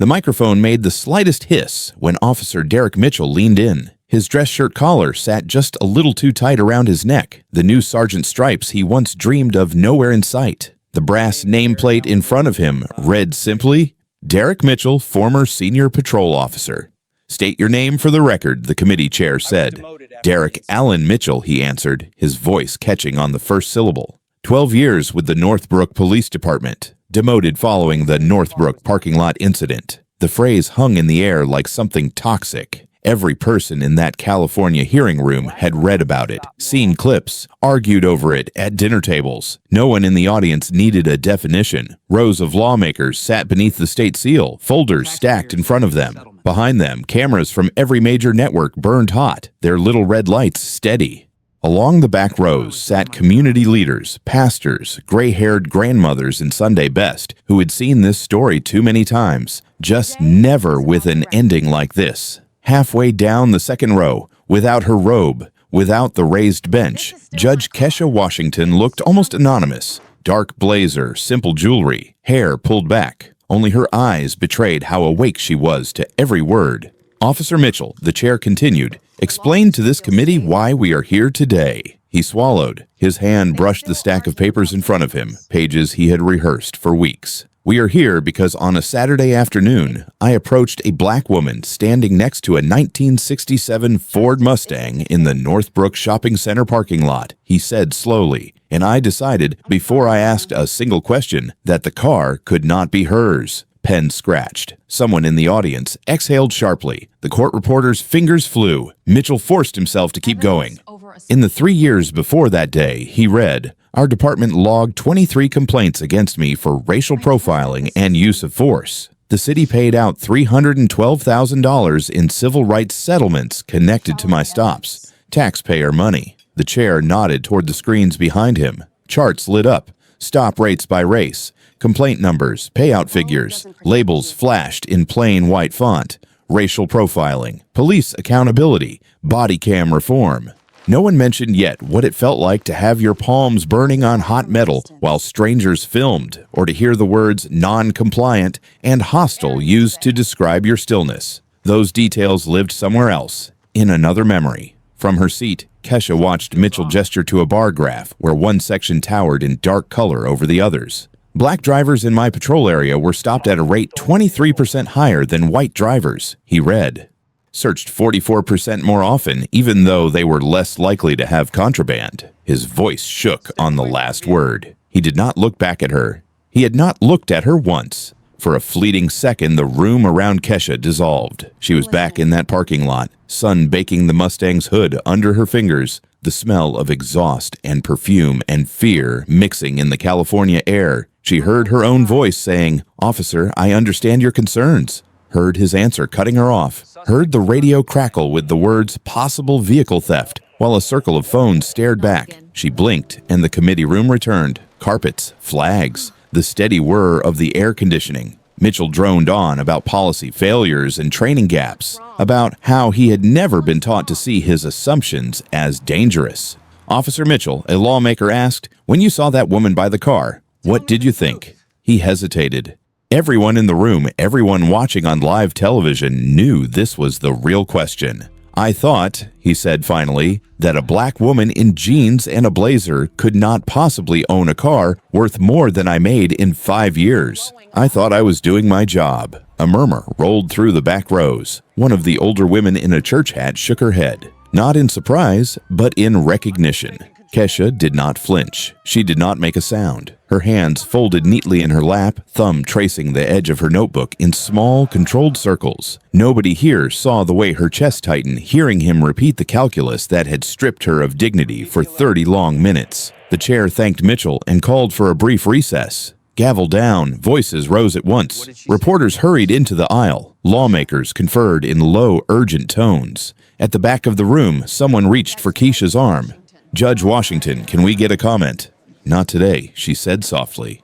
The microphone made the slightest hiss when Officer Derek Mitchell leaned in. His dress shirt collar sat just a little too tight around his neck, the new sergeant stripes he once dreamed of nowhere in sight. The brass nameplate in front of him read simply, Derek Mitchell, former senior patrol officer. State your name for the record, the committee chair said. Derek Allen Mitchell, he answered, his voice catching on the first syllable. 12 years with the Northbrook Police Department, demoted following the Northbrook parking lot incident. The phrase hung in the air like something toxic. Every person in that California hearing room had read about it, seen clips, argued over it at dinner tables. No one in the audience needed a definition. Rows of lawmakers sat beneath the state seal, folders stacked in front of them. Behind them, cameras from every major network burned hot, their little red lights steady. Along the back rows sat community leaders, pastors, gray-haired grandmothers in Sunday best, who had seen this story too many times, just never with an ending like this. Halfway down the second row, without her robe, without the raised bench, Judge Kesha Washington looked almost anonymous. Dark blazer, simple jewelry, hair pulled back. Only her eyes betrayed how awake she was to every word. Officer Mitchell, the chair continued, explained to this committee why we are here today. He swallowed. His hand brushed the stack of papers in front of him, pages he had rehearsed for weeks. We are here because on a Saturday afternoon, I approached a black woman standing next to a 1967 Ford Mustang in the Northbrook Shopping Center parking lot, he said slowly, and I decided, before I asked a single question, that the car could not be hers. Pen scratched. Someone in the audience exhaled sharply. The court reporter's fingers flew. Mitchell forced himself to keep going. In the 3 years before that day, he read, our department logged 23 complaints against me for racial profiling and use of force. The city paid out $312,000 in civil rights settlements connected to my stops. Taxpayer money. The chair nodded toward the screens behind him. Charts lit up. Stop rates by race. Complaint numbers, payout figures, labels flashed in plain white font. Racial profiling, police accountability, body cam reform. No one mentioned yet what it felt like to have your palms burning on hot metal while strangers filmed, or to hear the words non-compliant and hostile used to describe your stillness. Those details lived somewhere else, in another memory. From her seat, Kesha watched Mitchell gesture to a bar graph where one section towered in dark color over the others. Black drivers in my patrol area were stopped at a rate 23% higher than white drivers, he read. Searched 44% more often, even though they were less likely to have contraband. His voice shook on the last word. He did not look back at her. He had not looked at her once. For a fleeting second, the room around Kesha dissolved. She was back in that parking lot, sun baking the Mustang's hood under her fingers, the smell of exhaust and perfume and fear mixing in the California air. She heard her own voice saying, "Officer, I understand your concerns." Heard his answer cutting her off. Heard the radio crackle with the words possible vehicle theft, while a circle of phones stared back. She blinked, and the committee room returned. Carpets, flags, the steady whir of the air conditioning. Mitchell droned on about policy failures and training gaps, about how he had never been taught to see his assumptions as dangerous. Officer Mitchell, a lawmaker, asked, "When you saw that woman by the car, what did you think?" He hesitated. Everyone in the room, everyone watching on live television knew this was the real question. "I thought," he said finally, "that a black woman in jeans and a blazer could not possibly own a car worth more than I made in 5 years. I thought I was doing my job." A murmur rolled through the back rows. One of the older women in a church hat shook her head, not in surprise, but in recognition. Kesha did not flinch. She did not make a sound. Her hands folded neatly in her lap, thumb tracing the edge of her notebook in small, controlled circles. Nobody here saw the way her chest tightened, hearing him repeat the calculus that had stripped her of dignity for 30 long minutes. The chair thanked Mitchell and called for a brief recess. Gavel down, voices rose at once. Reporters hurried into the aisle. Lawmakers conferred in low, urgent tones. At the back of the room, someone reached for Keisha's arm. "Judge Washington, can we get a comment?" "Not today," she said softly.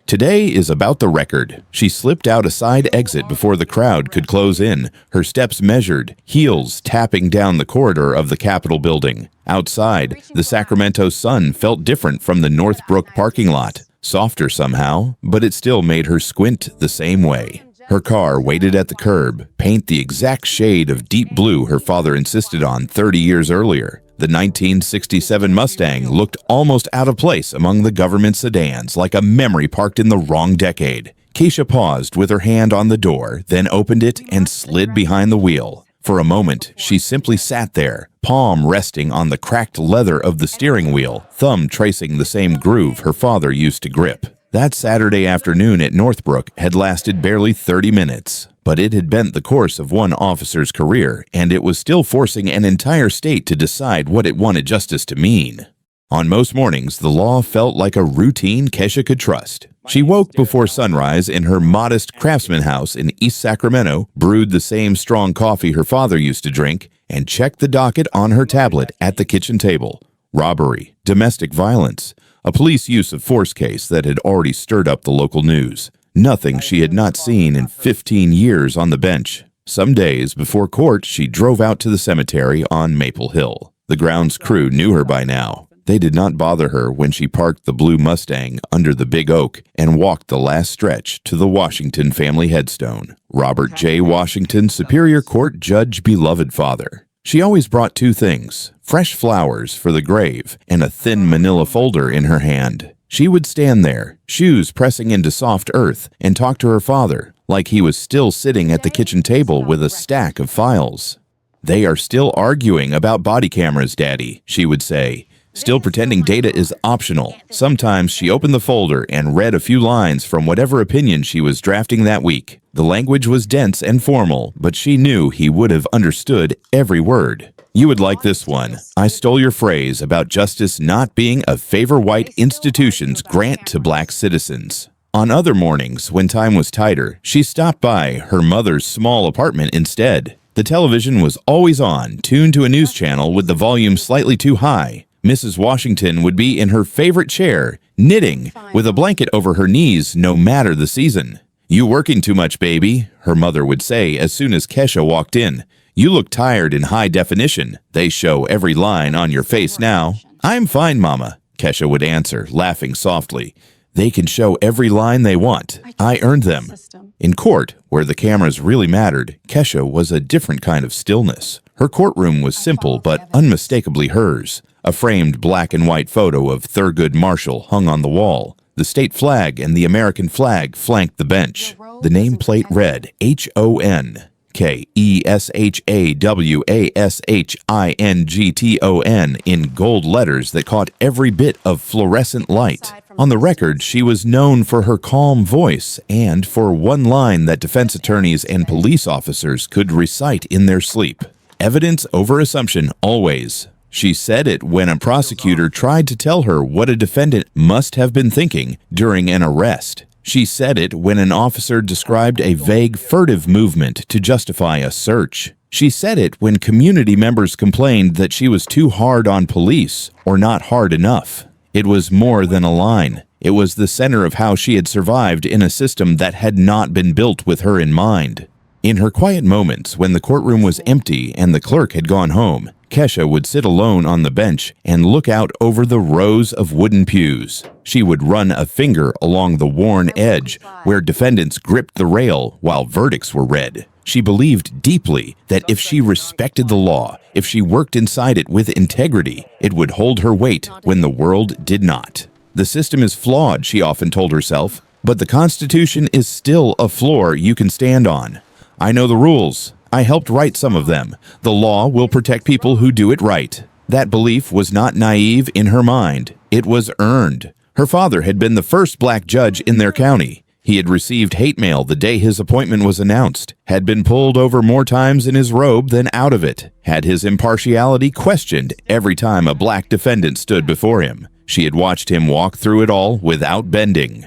"Today is about the record." She slipped out a side exit before the crowd could close in, her steps measured, heels tapping down the corridor of the Capitol building. Outside, the Sacramento sun felt different from the Northbrook parking lot. Softer somehow, but it still made her squint the same way. Her car waited at the curb, paint the exact shade of deep blue her father insisted on 30 years earlier. The 1967 Mustang looked almost out of place among the government sedans, like a memory parked in the wrong decade. Keisha paused with her hand on the door, then opened it and slid behind the wheel. For a moment, she simply sat there, palm resting on the cracked leather of the steering wheel, thumb tracing the same groove her father used to grip. That Saturday afternoon at Northbrook had lasted barely 30 minutes, but it had bent the course of one officer's career, and it was still forcing an entire state to decide what it wanted justice to mean. On most mornings, the law felt like a routine Kesha could trust. She woke before sunrise in her modest craftsman house in East Sacramento, brewed the same strong coffee her father used to drink, and checked the docket on her tablet at the kitchen table. Robbery, domestic violence, a police use of force case that had already stirred up the local news. Nothing she had not seen in 15 years on the bench. Some days before court, she drove out to the cemetery on Maple Hill. The grounds crew knew her by now. They did not bother her when she parked the blue Mustang under the big oak and walked the last stretch to the Washington family headstone. Robert J. Washington, Superior Court Judge, beloved father. She always brought two things: fresh flowers for the grave and a thin manila folder in her hand. She would stand there, shoes pressing into soft earth, and talk to her father like he was still sitting at the kitchen table with a stack of files. "They are still arguing about body cameras, Daddy," she would say, still pretending data is optional. Sometimes she opened the folder and read a few lines from whatever opinion she was drafting that week. The language was dense and formal, but she knew he would have understood every word. "You would like this one. I stole your phrase about justice not being a favor white institution's grant to black citizens." On other mornings, when time was tighter, she stopped by her mother's small apartment instead. The television was always on, tuned to a news channel with the volume slightly too high. Mrs. Washington would be in her favorite chair, knitting, with a blanket over her knees no matter the season. "You working too much, baby," her mother would say as soon as Kesha walked in. "You look tired in high definition. They show every line on your face now." "I'm fine, Mama," Kesha would answer, laughing softly. "They can show every line they want. I earned them." In court, where the cameras really mattered, Kesha was a different kind of stillness. Her courtroom was simple but unmistakably hers. A framed black and white photo of Thurgood Marshall hung on the wall. The state flag and the American flag flanked the bench. The nameplate read HON. KESHAWASHINGTON in gold letters that caught every bit of fluorescent light. On the record, she was known for her calm voice and for one line that defense attorneys and police officers could recite in their sleep. Evidence over assumption always. She said it when a prosecutor tried to tell her what a defendant must have been thinking during an arrest. She said it when an officer described a vague, furtive movement to justify a search. She said it when community members complained that she was too hard on police or not hard enough. It was more than a line. It was the center of how she had survived in a system that had not been built with her in mind. In her quiet moments, when the courtroom was empty and the clerk had gone home, Kesha would sit alone on the bench and look out over the rows of wooden pews. She would run a finger along the worn edge where defendants gripped the rail while verdicts were read. She believed deeply that if she respected the law, if she worked inside it with integrity, it would hold her weight when the world did not. "The system is flawed," she often told herself, "but the Constitution is still a floor you can stand on. I know the rules. I helped write some of them. The law will protect people who do it right." That belief was not naive in her mind. It was earned. Her father had been the first black judge in their county. He had received hate mail the day his appointment was announced, had been pulled over more times in his robe than out of it, had his impartiality questioned every time a black defendant stood before him. She had watched him walk through it all without bending.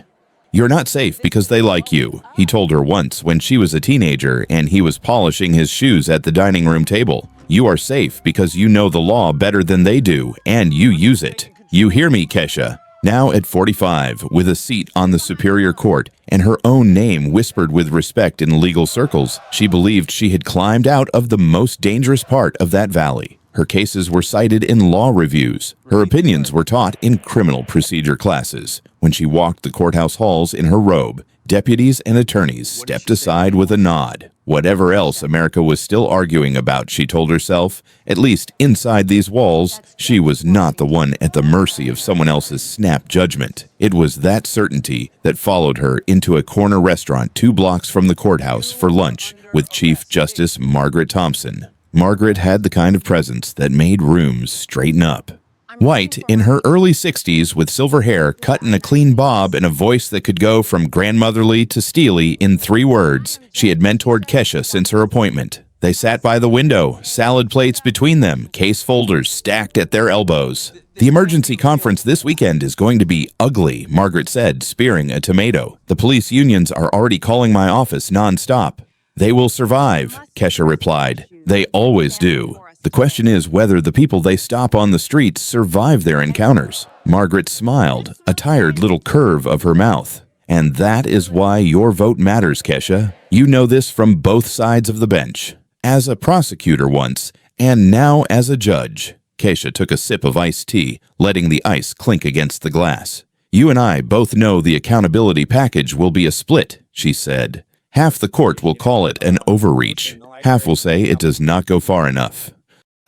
"You're not safe because they like you," he told her once when she was a teenager and he was polishing his shoes at the dining room table. "You are safe because you know the law better than they do, and you use it. You hear me, Kesha?" Now at 45, with a seat on the Superior Court and her own name whispered with respect in legal circles, she believed she had climbed out of the most dangerous part of that valley. Her cases were cited in law reviews. Her opinions were taught in criminal procedure classes. When she walked the courthouse halls in her robe, Deputies and attorneys stepped aside with a nod. Whatever else America was still arguing about, she told herself, at least inside these walls, she was not the one at the mercy of someone else's snap judgment. It was that certainty that followed her into a corner restaurant 2 blocks from the courthouse for lunch with Chief Justice Margaret Thompson. Margaret had the kind of presence that made rooms straighten up. White, in her early 60s with silver hair cut in a clean bob and a voice that could go from grandmotherly to steely in 3 words, she had mentored Kesha since her appointment. They sat by the window, salad plates between them, case folders stacked at their elbows. The emergency conference this weekend is going to be ugly, Margaret said, spearing a tomato. The police unions are already calling my office nonstop. They will survive, Kesha replied. They always do. The question is whether the people they stop on the streets survive their encounters. Margaret smiled, a tired little curve of her mouth. And that is why your vote matters, Kesha. You know this from both sides of the bench. As a prosecutor once, and now as a judge. Kesha took a sip of iced tea, letting the ice clink against the glass. You and I both know the accountability package will be a split, she said. Half the court will call it an overreach. Half will say it does not go far enough.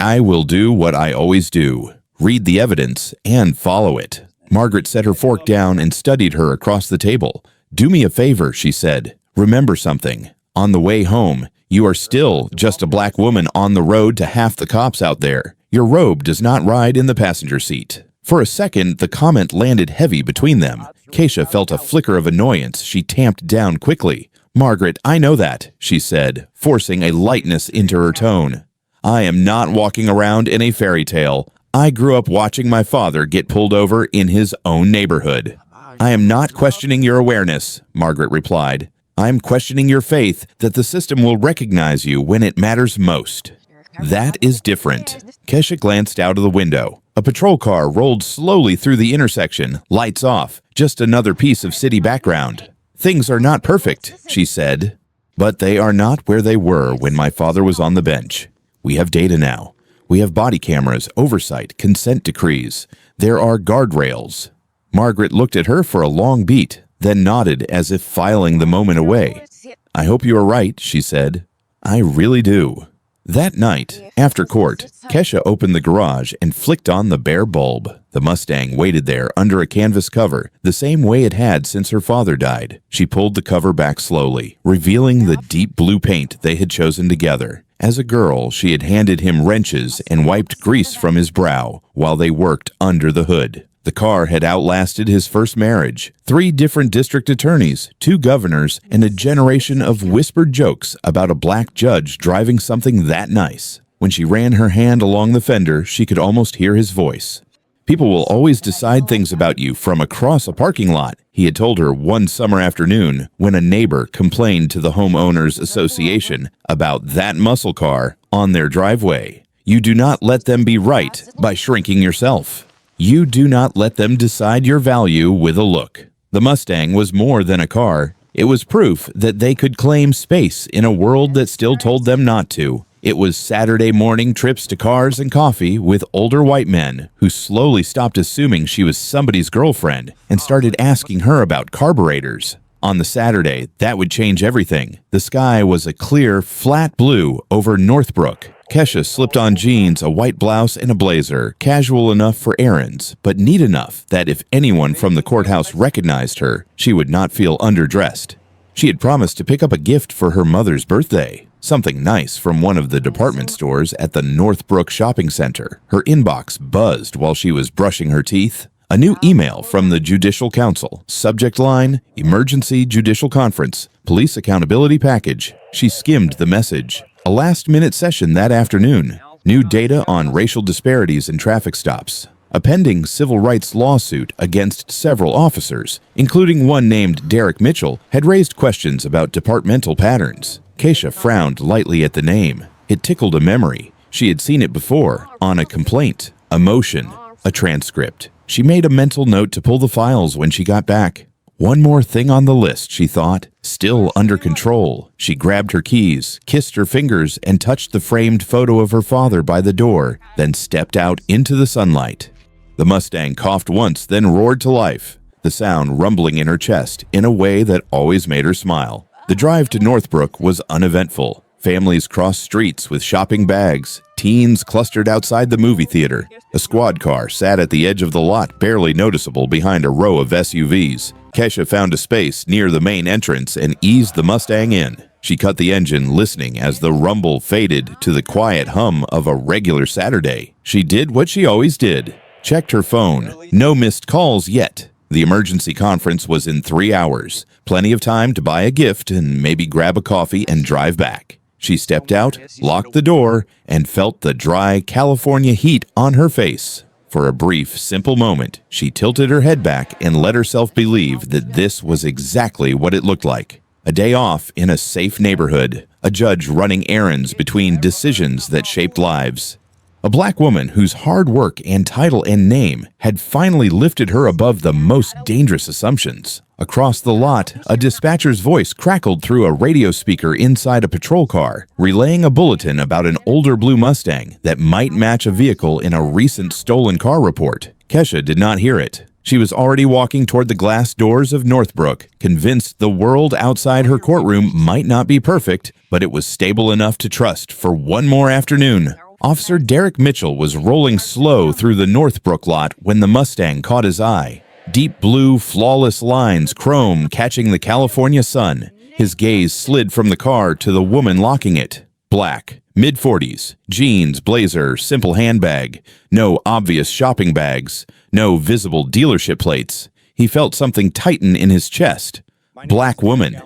I will do what I always do, read the evidence and follow it. Margaret set her fork down and studied her across the table. Do me a favor, she said. Remember something. On the way home, you are still just a black woman on the road to half the cops out there. Your robe does not ride in the passenger seat. For a second, the comment landed heavy between them. Kesha felt a flicker of annoyance. She tamped down quickly. Margaret, I know that, she said, forcing a lightness into her tone. I am not walking around in a fairy tale. I grew up watching my father get pulled over in his own neighborhood. I am not questioning your awareness, Margaret replied. I am questioning your faith that the system will recognize you when it matters most. That is different. Kesha glanced out of the window. A patrol car rolled slowly through the intersection, lights off, just another piece of city background. Things are not perfect, she said, but they are not where they were when my father was on the bench. We have data now. We have body cameras, oversight, consent decrees. There are guardrails. Margaret looked at her for a long beat, then nodded as if filing the moment away. I hope you are right, she said. I really do. That night, after court, Kesha opened the garage and flicked on the bare bulb. The Mustang waited there under a canvas cover, the same way it had since her father died. She pulled the cover back slowly, revealing the deep blue paint they had chosen together. As a girl, she had handed him wrenches and wiped grease from his brow while they worked under the hood. The car had outlasted his first marriage, 3 different district attorneys, 2 governors, and a generation of whispered jokes about a black judge driving something that nice. When she ran her hand along the fender, she could almost hear his voice. People will always decide things about you from across a parking lot, he had told her one summer afternoon when a neighbor complained to the homeowners association about that muscle car on their driveway. You do not let them be right by shrinking yourself. You do not let them decide your value with a look. The Mustang was more than a car. It was proof that they could claim space in a world that still told them not to. It was Saturday morning trips to cars and coffee with older white men who slowly stopped assuming she was somebody's girlfriend and started asking her about carburetors. On the Saturday, that would change everything. The sky was a clear, flat blue over Northbrook. Kesha slipped on jeans, a white blouse, and a blazer, casual enough for errands, but neat enough that if anyone from the courthouse recognized her, she would not feel underdressed. She had promised to pick up a gift for her mother's birthday, something nice from one of the department stores at the Northbrook shopping center. Her inbox buzzed while she was brushing her teeth. A new email from the Judicial Council. Subject line, Emergency Judicial Conference, Police Accountability Package. She skimmed the message. A last-minute session that afternoon. New data on racial disparities in traffic stops. A pending civil rights lawsuit against several officers, including one named Derek Mitchell, had raised questions about departmental patterns. Kesha frowned lightly at the name. It tickled a memory. She had seen it before, on a complaint, a motion, a transcript. She made a mental note to pull the files when she got back. One more thing on the list, she thought. Still under control. She grabbed her keys, kissed her fingers, and touched the framed photo of her father by the door, then stepped out into the sunlight. The Mustang coughed once, then roared to life. the sound rumbling in her chest in a way that always made her smile. The drive to Northbrook was uneventful. Families crossed streets with shopping bags. Teens clustered outside the movie theater. A squad car sat at the edge of the lot, barely noticeable behind a row of SUVs. Kesha found a space near the main entrance and eased the Mustang in. She cut the engine, listening as the rumble faded to the quiet hum of a regular Saturday. She did what she always did. Checked her phone. No missed calls yet. The emergency conference was in 3 hours. Plenty of time to buy a gift and maybe grab a coffee and drive back. She stepped out, locked the door, and felt the dry California heat on her face. For a brief, simple moment, she tilted her head back and let herself believe that this was exactly what it looked like. A day off in a safe neighborhood, a judge running errands between decisions that shaped lives. A black woman whose hard work and title and name had finally lifted her above the most dangerous assumptions. Across the lot, a dispatcher's voice crackled through a radio speaker inside a patrol car, relaying a bulletin about an older blue Mustang that might match a vehicle in a recent stolen car report. Kesha did not hear it. She was already walking toward the glass doors of Northbrook, convinced the world outside her courtroom might not be perfect, but it was stable enough to trust for one more afternoon. Officer Derek Mitchell was rolling slow through the Northbrook lot when the Mustang caught his eye. Deep blue, flawless lines, chrome catching the California sun. His gaze slid from the car to the woman locking it. Black, mid-40s, jeans, blazer, simple handbag. No obvious shopping bags. No visible dealership plates. He felt something tighten in his chest. Black woman.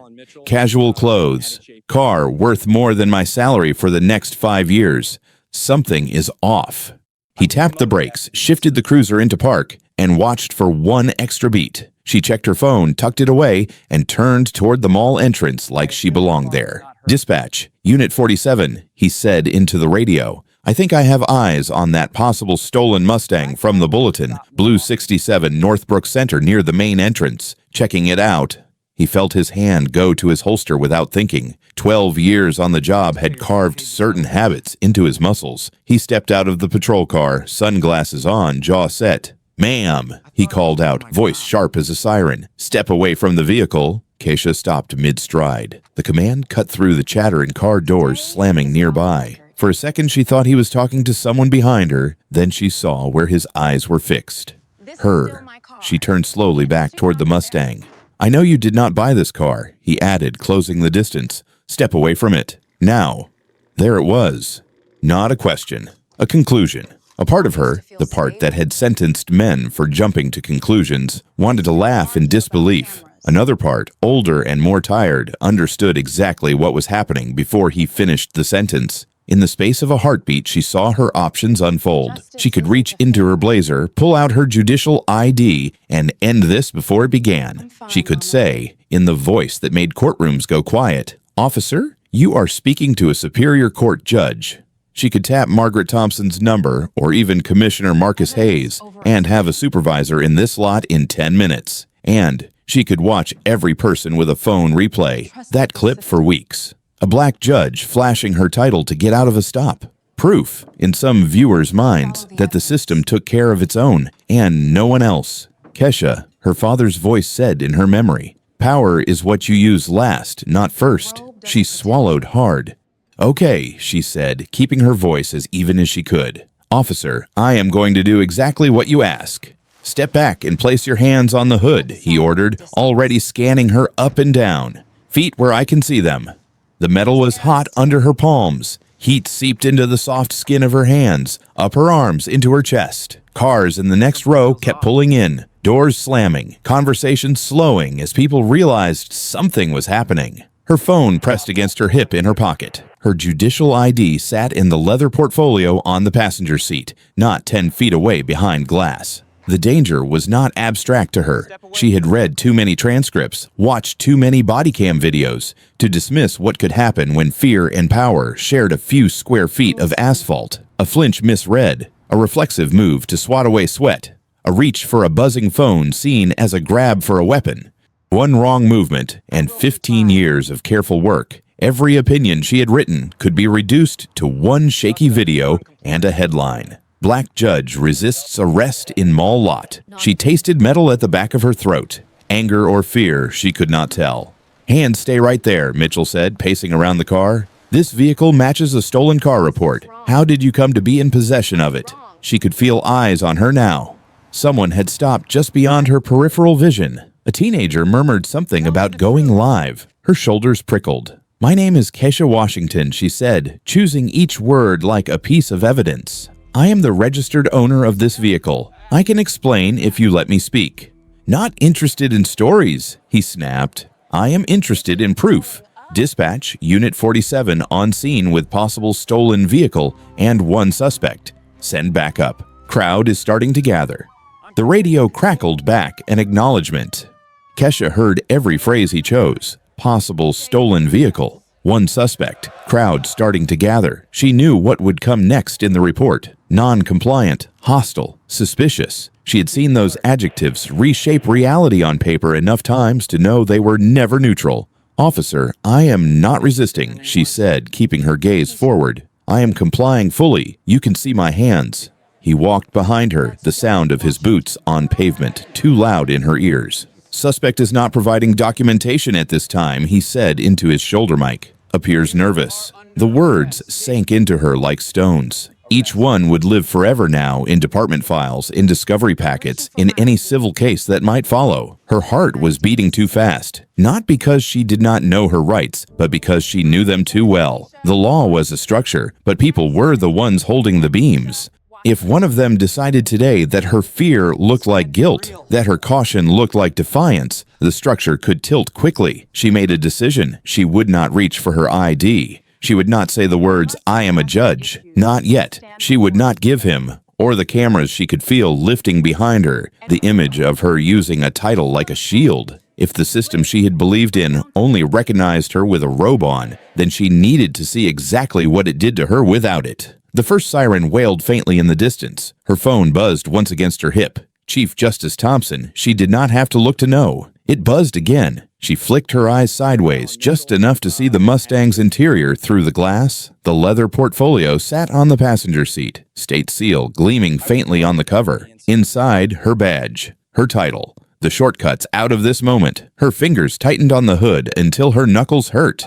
Casual clothes. Car worth more than my salary for the next 5 years. Something is off. He tapped the brakes, shifted the cruiser into park, and watched for one extra beat. She checked her phone, tucked it away, and turned toward the mall entrance like she belonged there. "Dispatch, Unit 47, he said into the radio. "I think I have eyes on that possible stolen Mustang from the bulletin. Blue 67 Northbrook Center near the main entrance. Checking it out." He felt his hand go to his holster without thinking. 12 years on the job had carved certain habits into his muscles. He stepped out of the patrol car, sunglasses on, jaw set. "Ma'am," he called out, voice sharp as a siren. "Step away from the vehicle." Kesha stopped mid-stride. The command cut through the chatter in car doors slamming nearby. For a second, she thought he was talking to someone behind her. Then she saw where his eyes were fixed. Her. She turned slowly back toward the Mustang. "I know you did not buy this car," he added, closing the distance. "Step away from it. Now." There it was. Not a question. A conclusion. A part of her, the part that had sentenced men for jumping to conclusions, wanted to laugh in disbelief. Another part, older and more tired, understood exactly what was happening before he finished the sentence. In the space of a heartbeat, she saw her options unfold. She could reach into her blazer, pull out her judicial ID, and end this before it began. She could say, in the voice that made courtrooms go quiet, "Officer, you are speaking to a superior court judge." She could tap Margaret Thompson's number, or even Commissioner Marcus Hayes, and have a supervisor in this lot in 10 minutes. And she could watch every person with a phone replay that clip for weeks. A black judge flashing her title to get out of a stop. Proof, in some viewers' minds, that the system took care of its own, and no one else. "Kesha," her father's voice said in her memory. "Power is what you use last, not first." She swallowed hard. "Okay," she said, keeping her voice as even as she could. "Officer, I am going to do exactly what you ask." "Step back and place your hands on the hood," he ordered, already scanning her up and down. "Feet where I can see them." The metal was hot under her palms. Heat seeped into the soft skin of her hands, up her arms, into her chest. Cars in the next row kept pulling in, doors slamming, conversations slowing as people realized something was happening. Her phone pressed against her hip in her pocket. Her judicial ID sat in the leather portfolio on the passenger seat, not 10 feet away behind glass. The danger was not abstract to her. She had read too many transcripts, watched too many body cam videos, to dismiss what could happen when fear and power shared a few square feet of asphalt. A flinch misread, a reflexive move to swat away sweat, a reach for a buzzing phone seen as a grab for a weapon. One wrong movement, and 15 years of careful work. Every opinion she had written could be reduced to one shaky video and a headline. Black judge resists arrest in mall lot. She tasted metal at the back of her throat. Anger or fear, she could not tell. Hands stay right there, Mitchell said, pacing around the car. This vehicle matches a stolen car report. How did you come to be in possession of it? She could feel eyes on her now. Someone had stopped just beyond her peripheral vision. A teenager murmured something about going live. Her shoulders prickled. My name is Kesha Washington, she said, choosing each word like a piece of evidence. I am the registered owner of this vehicle. I can explain if you let me speak. Not interested in stories, he snapped. I am interested in proof. Dispatch, Unit 47 on scene with possible stolen vehicle and one suspect. Send backup. Crowd is starting to gather. The radio crackled back an acknowledgement. Kesha heard every phrase he chose. Possible stolen vehicle. One suspect. Crowd starting to gather. She knew what would come next in the report. Non-compliant, hostile, suspicious. She had seen those adjectives reshape reality on paper enough times to know they were never neutral. Officer, I am not resisting, she said, keeping her gaze forward. I am complying fully. You can see my hands. He walked behind her, the sound of his boots on pavement too loud in her ears. Suspect is not providing documentation at this time, he said into his shoulder mic. Appears nervous. The words sank into her like stones. Each one would live forever now in department files, in discovery packets, in any civil case that might follow. Her heart was beating too fast, not because she did not know her rights, but because she knew them too well. The law was a structure, but people were the ones holding the beams. If one of them decided today that her fear looked like guilt, that her caution looked like defiance, the structure could tilt quickly. She made a decision. She would not reach for her ID. She would not say the words, I am a judge. Not yet. She would not give him, or the cameras she could feel lifting behind her, the image of her using a title like a shield. If the system she had believed in only recognized her with a robe on, then she needed to see exactly what it did to her without it. The first siren wailed faintly in the distance. Her phone buzzed once against her hip. Chief Justice Thompson, she did not have to look to know. It buzzed again. She flicked her eyes sideways, just enough to see the Mustang's interior through the glass. The leather portfolio sat on the passenger seat, state seal gleaming faintly on the cover. Inside, her badge, her title. The shortcuts out of this moment. Her fingers tightened on the hood until her knuckles hurt.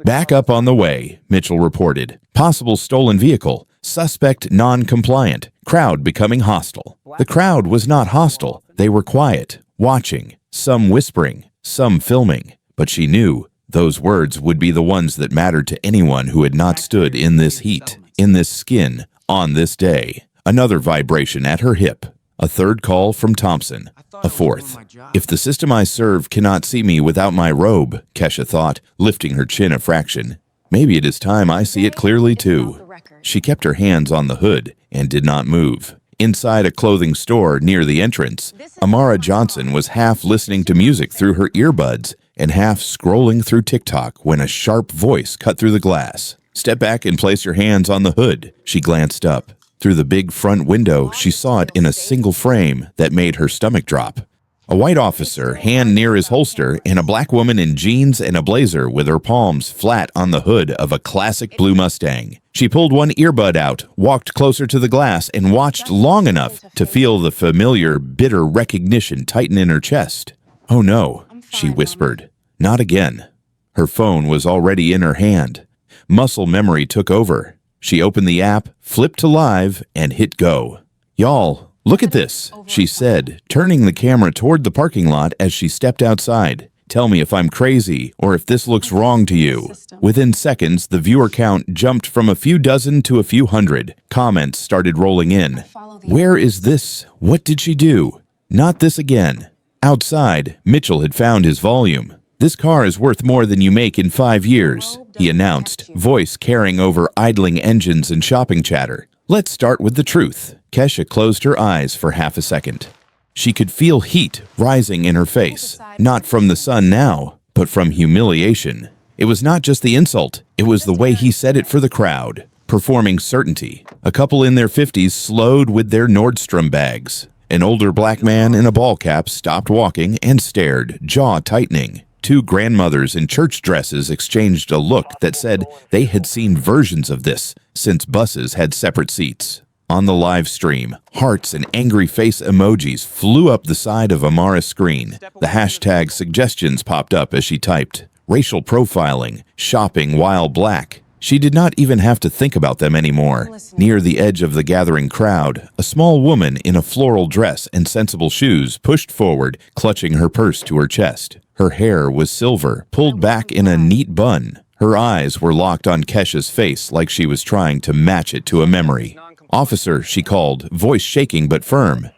Back up on the way, Mitchell reported. Possible stolen vehicle. Suspect non-compliant. Crowd becoming hostile. The crowd was not hostile. They were quiet, watching, some whispering, some filming. But she knew those words would be the ones that mattered to anyone who had not stood in this heat, in this skin, on this day. Another vibration at her hip. A third call from Thompson. A fourth. If the system I serve cannot see me without my robe, Kesha thought, lifting her chin a fraction. Maybe it is time I see it clearly too. She kept her hands on the hood and did not move. Inside a clothing store near the entrance, Amara Johnson was half listening to music through her earbuds and half scrolling through TikTok when a sharp voice cut through the glass. Step back and place your hands on the hood. She glanced up. Through the big front window, she saw it in a single frame that made her stomach drop. A white officer, hand near his holster, and a black woman in jeans and a blazer with her palms flat on the hood of a classic blue Mustang. She pulled one earbud out, walked closer to the glass, and watched long enough to feel the familiar, bitter recognition tighten in her chest. Oh no, she whispered. Not again. Her phone was already in her hand. Muscle memory took over. She opened the app, flipped to live, and hit go. Y'all, look at this, she said, turning the camera toward the parking lot as she stepped outside. Tell me if I'm crazy or if this looks wrong to you. Within seconds, the viewer count jumped from a few dozen to a few hundred. Comments started rolling in. Where is this? What did she do? Not this again. Outside, Mitchell had found his volume. This car is worth more than you make in 5 years, he announced, voice carrying over idling engines and shopping chatter. Let's start with the truth. Kesha closed her eyes for half a second. She could feel heat rising in her face, not from the sun now, but from humiliation. It was not just the insult, it was the way he said it for the crowd, performing certainty. A couple in their 50s slowed with their Nordstrom bags. An older black man in a ball cap stopped walking and stared, jaw tightening. 2 grandmothers in church dresses exchanged a look that said they had seen versions of this since buses had separate seats. On the live stream, hearts and angry face emojis flew up the side of Amara's screen. The hashtag suggestions popped up as she typed. Racial profiling, shopping while black. She did not even have to think about them anymore. Near the edge of the gathering crowd, a small woman in a floral dress and sensible shoes pushed forward, clutching her purse to her chest. Her hair was silver, pulled back in a neat bun. Her eyes were locked on Kesha's face like she was trying to match it to a memory. "Officer," she called, voice shaking but firm.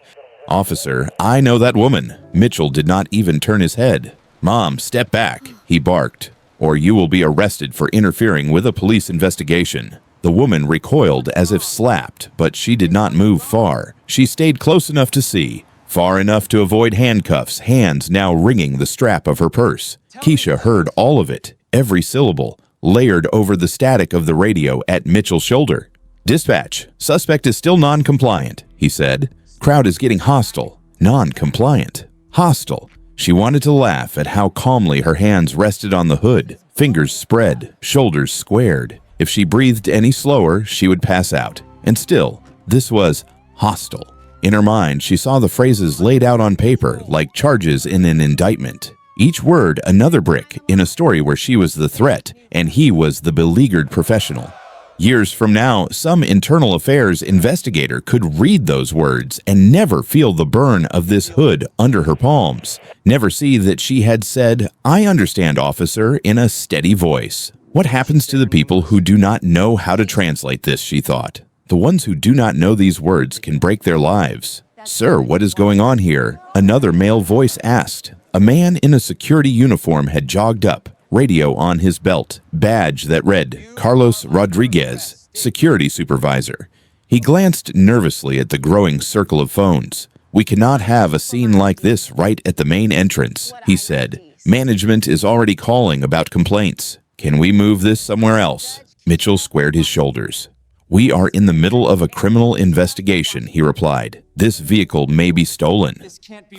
"Officer, I know that woman." Mitchell did not even turn his head. "Mom, step back," he barked, "or you will be arrested for interfering with a police investigation." The woman recoiled as if slapped, but she did not move far. She stayed close enough to see, far enough to avoid handcuffs, hands now wringing the strap of her purse. Keisha heard all of it, every syllable, layered over the static of the radio at Mitchell's shoulder. "Dispatch, suspect is still non-compliant," he said. "Crowd is getting hostile. Non-compliant. Hostile." She wanted to laugh at how calmly her hands rested on the hood, fingers spread, shoulders squared. If she breathed any slower, she would pass out. And still, this was hostile. In her mind, she saw the phrases laid out on paper like charges in an indictment. Each word another brick in a story where she was the threat and he was the beleaguered professional. Years from now, some internal affairs investigator could read those words and never feel the burn of this hood under her palms. Never see that she had said, "I understand, officer," in a steady voice. What happens to the people who do not know how to translate this, she thought. The ones who do not know these words can break their lives. "Sir, what is going on here?" Another male voice asked. A man in a security uniform had jogged up, radio on his belt, badge that read, "Carlos Rodriguez, security supervisor." He glanced nervously at the growing circle of phones. "We cannot have a scene like this right at the main entrance," he said. "Management is already calling about complaints. Can we move this somewhere else?" Mitchell squared his shoulders. "We are in the middle of a criminal investigation," he replied. "This vehicle may be stolen.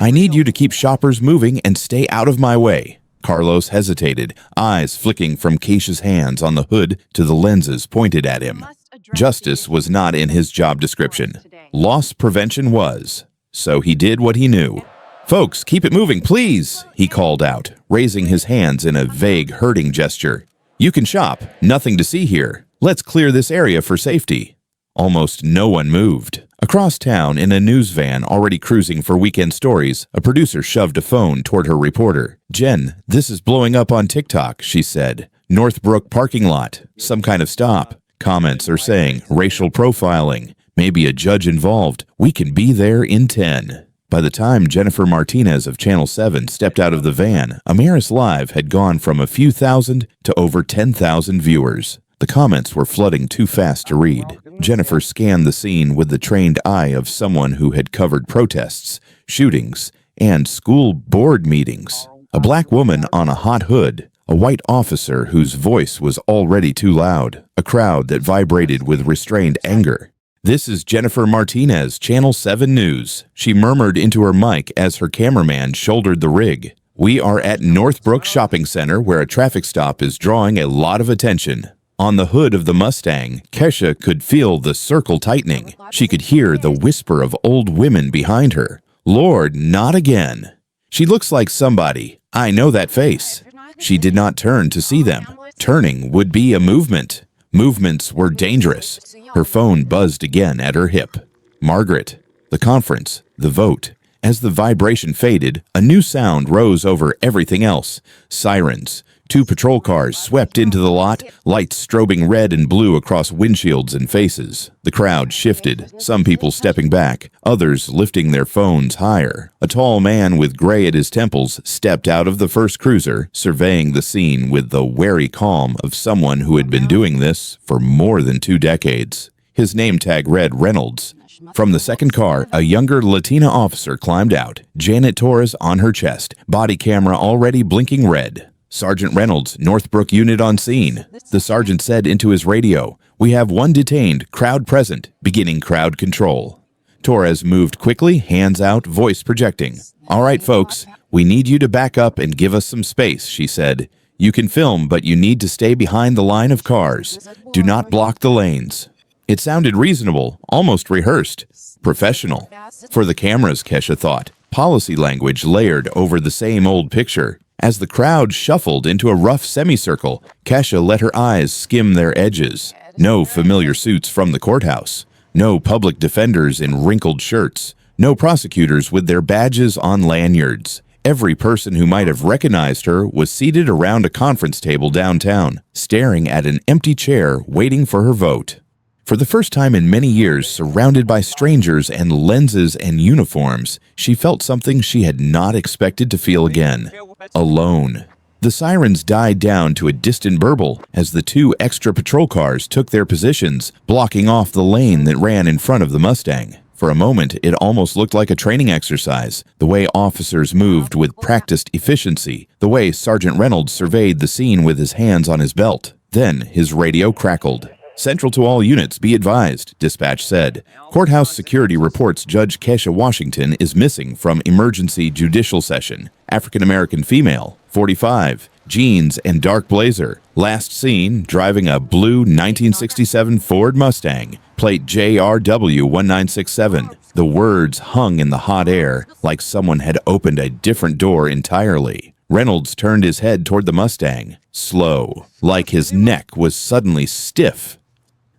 I need you to keep shoppers moving and stay out of my way." Carlos hesitated, eyes flicking from Keisha's hands on the hood to the lenses pointed at him. Justice was not in his job description. Loss prevention was. So he did what he knew. "Folks, keep it moving, please," he called out, raising his hands in a vague, hurting gesture. "You can shop. Nothing to see here. Let's clear this area for safety." Almost no one moved. Across town, in a news van already cruising for weekend stories, a producer shoved a phone toward her reporter. "Jen, this is blowing up on TikTok," she said. "Northbrook parking lot. Some kind of stop. Comments are saying racial profiling. Maybe a judge involved. We can be there in 10. By the time Jennifer Martinez of Channel 7 stepped out of the van, Amaris Live had gone from a few thousand to over 10,000 viewers. The comments were flooding too fast to read. Jennifer scanned the scene with the trained eye of someone who had covered protests, shootings, and school board meetings. A black woman on a hot hood, a white officer whose voice was already too loud, a crowd that vibrated with restrained anger. "This is Jennifer Martinez, Channel 7 News," she murmured into her mic as her cameraman shouldered the rig. "We are at Northbrook Shopping Center where a traffic stop is drawing a lot of attention." On the hood of the Mustang, Kesha could feel the circle tightening. She could hear the whisper of old women behind her. "Lord, not again. She looks like somebody. I know that face." She did not turn to see them. Turning would be a movement. Movements were dangerous. Her phone buzzed again at her hip. Margaret. The conference. The vote. As the vibration faded, a new sound rose over everything else. Sirens. 2 patrol cars swept into the lot, lights strobing red and blue across windshields and faces. The crowd shifted, some people stepping back, others lifting their phones higher. A tall man with gray at his temples stepped out of the first cruiser, surveying the scene with the wary calm of someone who had been doing this for more than 2 decades. His name tag read Reynolds. From the second car, a younger Latina officer climbed out, Janet Torres on her chest, body camera already blinking red. "Sergeant Reynolds, Northbrook unit on scene." The sergeant said into his radio, "We have 1 detained, crowd present, beginning crowd control." Torres moved quickly, hands out, voice projecting. "All right, folks, we need you to back up and give us some space," she said. "You can film, but you need to stay behind the line of cars. Do not block the lanes." It sounded reasonable, almost rehearsed. Professional. For the cameras, Kesha thought. Policy language layered over the same old picture. As the crowd shuffled into a rough semicircle, Kesha let her eyes skim their edges. No familiar suits from the courthouse. No public defenders in wrinkled shirts. No prosecutors with their badges on lanyards. Every person who might have recognized her was seated around a conference table downtown, staring at an empty chair waiting for her vote. For the first time in many years, surrounded by strangers and lenses and uniforms, she felt something she had not expected to feel again. Alone. The sirens died down to a distant burble as the 2 extra patrol cars took their positions, blocking off the lane that ran in front of the Mustang. For a moment, it almost looked like a training exercise, the way officers moved with practiced efficiency, the way Sergeant Reynolds surveyed the scene with his hands on his belt. Then his radio crackled. "Central to all units, be advised," dispatch said. "Courthouse security reports Judge Kesha Washington is missing from emergency judicial session. African-American female, 45, jeans and dark blazer. Last seen driving a blue 1967 Ford Mustang, plate JRW 1967. The words hung in the hot air like someone had opened a different door entirely. Reynolds turned his head toward the Mustang, slow, like his neck was suddenly stiff.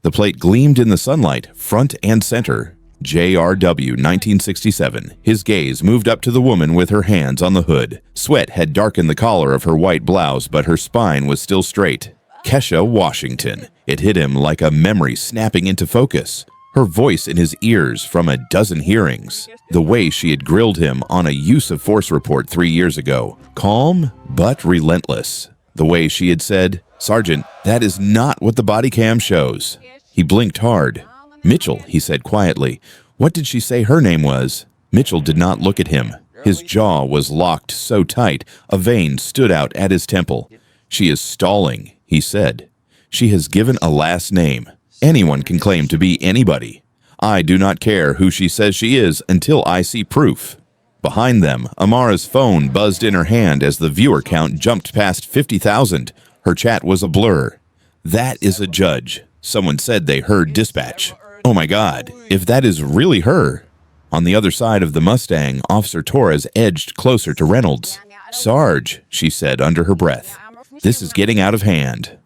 The plate gleamed in the sunlight, front and center. JRW 1967. His gaze moved up to the woman with her hands on the hood. Sweat had darkened the collar of her white blouse, but her spine was still straight. Kesha Washington. It hit him like a memory snapping into focus. Her voice in his ears from a dozen hearings. The way she had grilled him on a use of force report 3 years ago. Calm, but relentless. The way she had said, "Sergeant, that is not what the body cam shows." He blinked hard. "Mitchell," he said quietly. "What did she say her name was?" Mitchell did not look at him. His jaw was locked so tight, a vein stood out at his temple. "She is stalling," he said. "She has given a last name. Anyone can claim to be anybody. I do not care who she says she is until I see proof." Behind them, Amara's phone buzzed in her hand as the viewer count jumped past 50,000. Her chat was a blur. "That is a judge." Someone said they heard dispatch. "Oh my God, if that is really her." On the other side of the Mustang, Officer Torres edged closer to Reynolds. "Sarge," she said under her breath, "this is getting out of hand.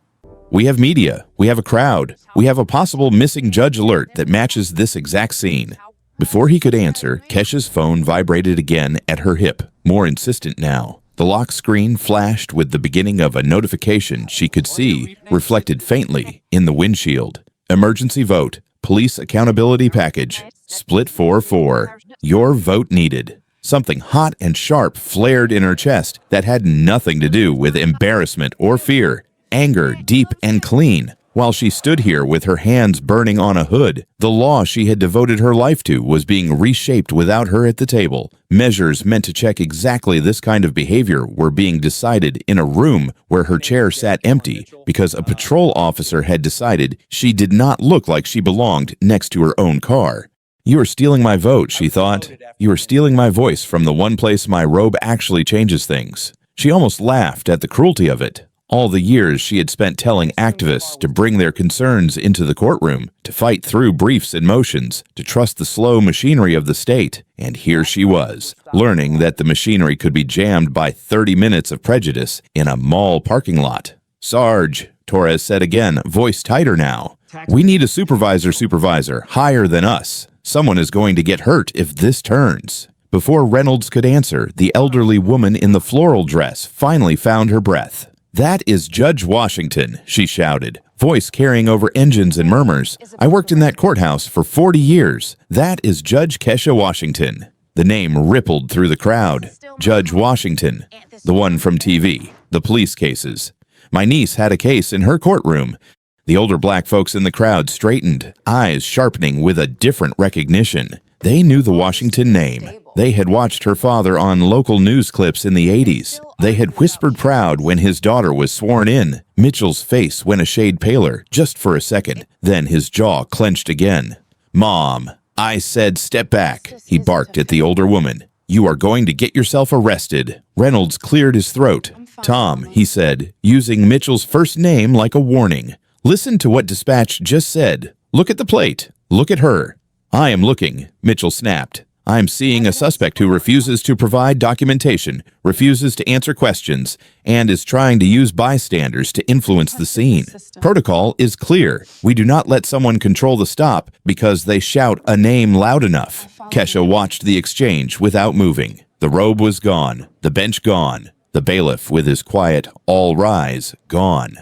We have media, we have a crowd, we have a possible missing judge alert that matches this exact scene." Before he could answer, Kesha's phone vibrated again at her hip, more insistent now. The lock screen flashed with the beginning of a notification she could see, reflected faintly, in the windshield. "Emergency vote. Police accountability package. Split 4-4. Your vote needed." Something hot and sharp flared in her chest that had nothing to do with embarrassment or fear. Anger, deep and clean. While she stood here with her hands burning on a hood, the law she had devoted her life to was being reshaped without her at the table. Measures meant to check exactly this kind of behavior were being decided in a room where her chair sat empty because a patrol officer had decided she did not look like she belonged next to her own car. "You are stealing my vote," she thought. "You are stealing my voice from the one place my robe actually changes things." She almost laughed at the cruelty of it. All the years she had spent telling activists to bring their concerns into the courtroom, to fight through briefs and motions, to trust the slow machinery of the state. And here she was, learning that the machinery could be jammed by 30 minutes of prejudice in a mall parking lot. "Sarge," Torres said again, voice tighter now. "We need a supervisor higher than us. Someone is going to get hurt if this turns." Before Reynolds could answer, the elderly woman in the floral dress finally found her breath. "That is Judge Washington," she shouted, voice carrying over engines and murmurs. "I worked in that courthouse for 40 years. That is Judge Kesha Washington." The name rippled through the crowd. Judge Washington, the one from TV, the police cases. My niece had a case in her courtroom. The older black folks in the crowd straightened, eyes sharpening with a different recognition. They knew the Washington name. They had watched her father on local news clips in the 80s. They had whispered proud when his daughter was sworn in. Mitchell's face went a shade paler, just for a second. Then his jaw clenched again. "Mom, I said step back," he barked at the older woman. "You are going to get yourself arrested." Reynolds cleared his throat. "Tom," he said, using Mitchell's first name like a warning. "Listen to what dispatch just said. Look at the plate. Look at her. I am looking, Mitchell snapped. I'm seeing a suspect who refuses to provide documentation, refuses to answer questions, and is trying to use bystanders to influence the scene. Protocol is clear. We do not let someone control the stop because they shout a name loud enough. Kesha watched the exchange without moving. The robe was gone, the bench gone, the bailiff with his quiet, "all rise," gone.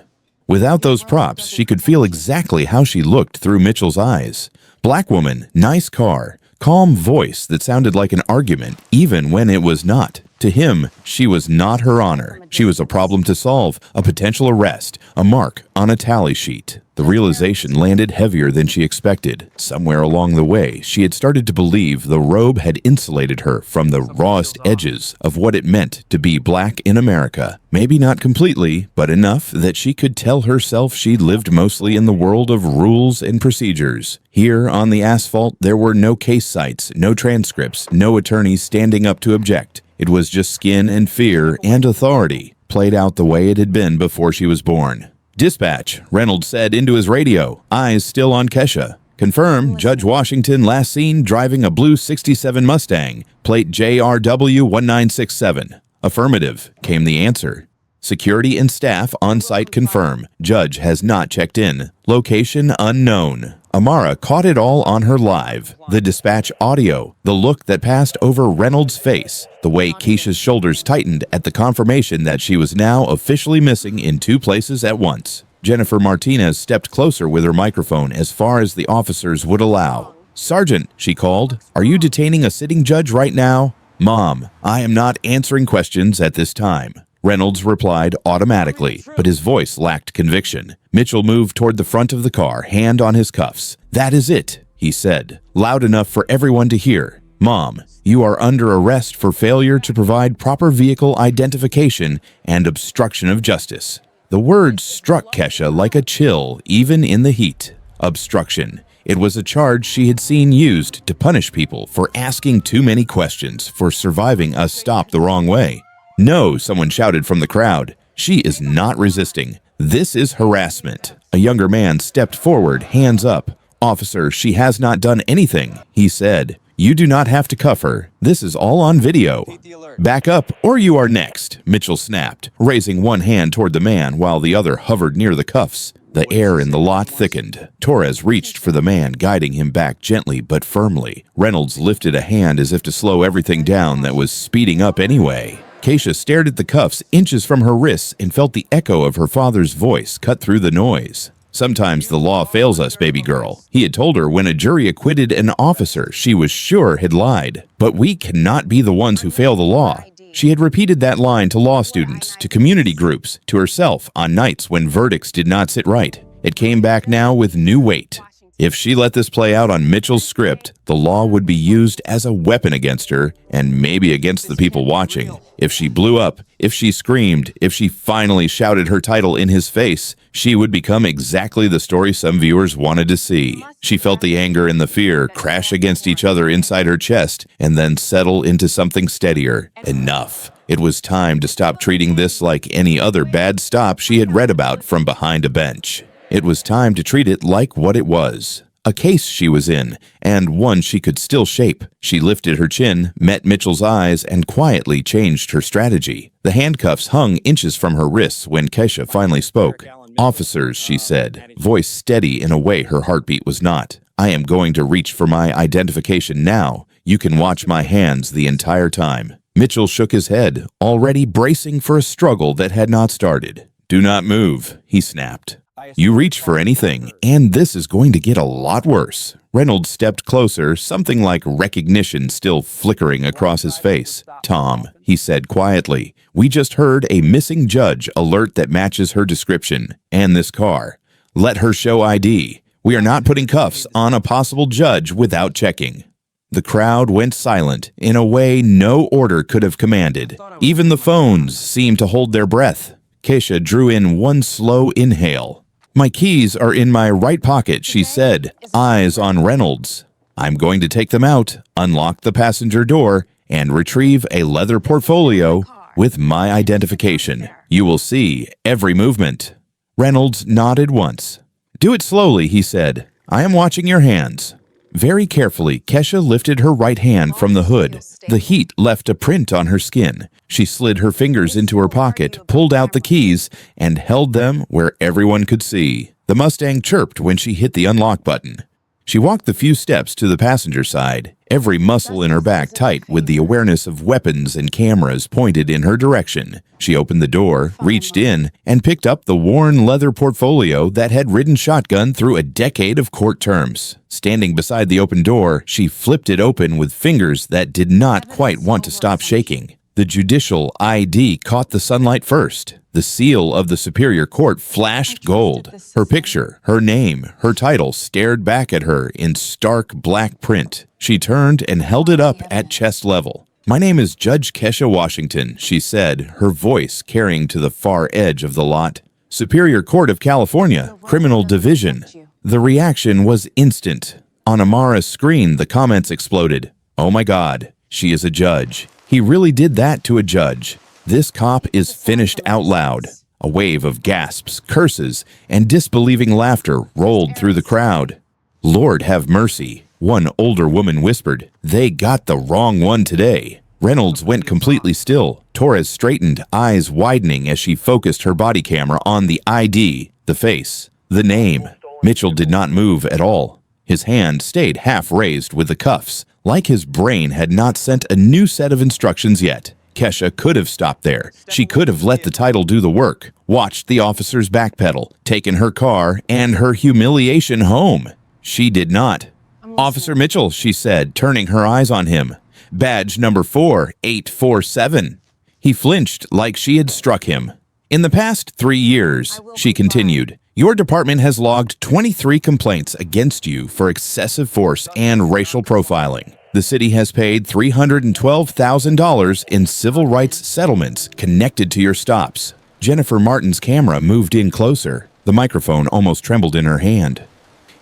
Without those props, she could feel exactly how she looked through Mitchell's eyes. Black woman, nice car, calm voice that sounded like an argument, even when it was not. To him, she was not her honor. She was a problem to solve, a potential arrest, a mark on a tally sheet. The realization landed heavier than she expected. Somewhere along the way, she had started to believe the robe had insulated her from the rawest edges of what it meant to be black in America. Maybe not completely, but enough that she could tell herself she lived mostly in the world of rules and procedures. Here on the asphalt, there were no case sites, no transcripts, no attorneys standing up to object. It was just skin and fear and authority, played out the way it had been before she was born. "Dispatch," Reynolds said into his radio, eyes still on Kesha. "Confirm, Judge Washington last seen driving a blue 67 Mustang, plate JRW 1967. "Affirmative," came the answer. "Security and staff on site confirm. Judge has not checked in. Location unknown." Amara caught it all on her live. The dispatch audio, the look that passed over Reynolds' face, the way Keisha's shoulders tightened at the confirmation that she was now officially missing in two places at once. Jennifer Martinez stepped closer with her microphone as far as the officers would allow. "Sergeant," she called, "are you detaining a sitting judge right now?" "Mom, I am not answering questions at this time." Reynolds replied automatically, but his voice lacked conviction. Mitchell moved toward the front of the car, hand on his cuffs. "That is it," he said, loud enough for everyone to hear. "Mom, you are under arrest for failure to provide proper vehicle identification and obstruction of justice." The words struck Kesha like a chill, even in the heat. Obstruction. It was a charge she had seen used to punish people for asking too many questions, for surviving a stop the wrong way. "No," someone shouted from the crowd. "She is not resisting. This is harassment." A younger man stepped forward, hands up. "Officer, she has not done anything," he said. "You do not have to cuff her. This is all on video." "Back up, or you are next," Mitchell snapped, raising one hand toward the man while the other hovered near the cuffs. The air in the lot thickened. Torres reached for the man, guiding him back gently but firmly. Reynolds lifted a hand as if to slow everything down that was speeding up anyway. Keisha stared at the cuffs inches from her wrists and felt the echo of her father's voice cut through the noise. "Sometimes the law fails us, baby girl," he had told her when a jury acquitted an officer she was sure had lied. "But we cannot be the ones who fail the law." She had repeated that line to law students, to community groups, to herself on nights when verdicts did not sit right. It came back now with new weight. If she let this play out on Mitchell's script, the law would be used as a weapon against her and maybe against the people watching. If she blew up, if she screamed, if she finally shouted her title in his face, she would become exactly the story some viewers wanted to see. She felt the anger and the fear crash against each other inside her chest and then settle into something steadier. Enough. It was time to stop treating this like any other bad stop she had read about from behind a bench. It was time to treat it like what it was. A case she was in, and one she could still shape. She lifted her chin, met Mitchell's eyes, and quietly changed her strategy. The handcuffs hung inches from her wrists when Kesha finally spoke. "Officers," she said, voice steady in a way her heartbeat was not. "I am going to reach for my identification now. You can watch my hands the entire time." Mitchell shook his head, already bracing for a struggle that had not started. "Do not move," he snapped. "You reach for anything, and this is going to get a lot worse." Reynolds stepped closer, something like recognition still flickering across his face. "Tom," he said quietly, "we just heard a missing judge alert that matches her description, and this car. Let her show ID. We are not putting cuffs on a possible judge without checking." The crowd went silent in a way no order could have commanded. Even the phones seemed to hold their breath. Keisha drew in one slow inhale. "My keys are in my right pocket," she said, eyes on Reynolds. "I'm going to take them out, unlock the passenger door, and retrieve a leather portfolio with my identification. You will see every movement." Reynolds nodded once. "Do it slowly," he said. I am watching your hands." Very carefully, Kesha lifted her right hand from the hood. The heat left a print on her skin. She slid her fingers into her pocket, pulled out the keys, and held them where everyone could see. The Mustang chirped when she hit the unlock button. She walked the few steps to the passenger side, every muscle in her back tight with the awareness of weapons and cameras pointed in her direction. She opened the door, reached in, and picked up the worn leather portfolio that had ridden shotgun through a decade of court terms. Standing beside the open door, she flipped it open with fingers that did not quite want to stop shaking. The judicial ID caught the sunlight first. The seal of the Superior Court flashed gold. Her picture, her name, her title stared back at her in stark black print. She turned and held it up at chest level. "My name is Judge Kesha Washington," she said, her voice carrying to the far edge of the lot. "Superior Court of California, Criminal Division." The reaction was instant. On Amara's screen, the comments exploded. "Oh my God, she is a judge. He really did that to a judge. This cop is finished out loud." A wave of gasps, curses, and disbelieving laughter rolled through the crowd. "Lord have mercy," one older woman whispered. "They got the wrong one today." Reynolds went completely still. Torres straightened, eyes widening as she focused her body camera on the ID, the face, the name. Mitchell did not move at all. His hand stayed half raised with the cuffs, like his brain had not sent a new set of instructions yet. Kesha could have stopped there. She could have let the title do the work, watched the officers backpedal, taken her car and her humiliation home. She did not. "Officer Mitchell," she said, turning her eyes on him. "Badge number 4847. He flinched like she had struck him. "In the past 3 years," she continued, "your department has logged 23 complaints against you for excessive force and racial profiling. The city has paid $312,000 in civil rights settlements connected to your stops." Jennifer Martin's camera moved in closer. The microphone almost trembled in her hand.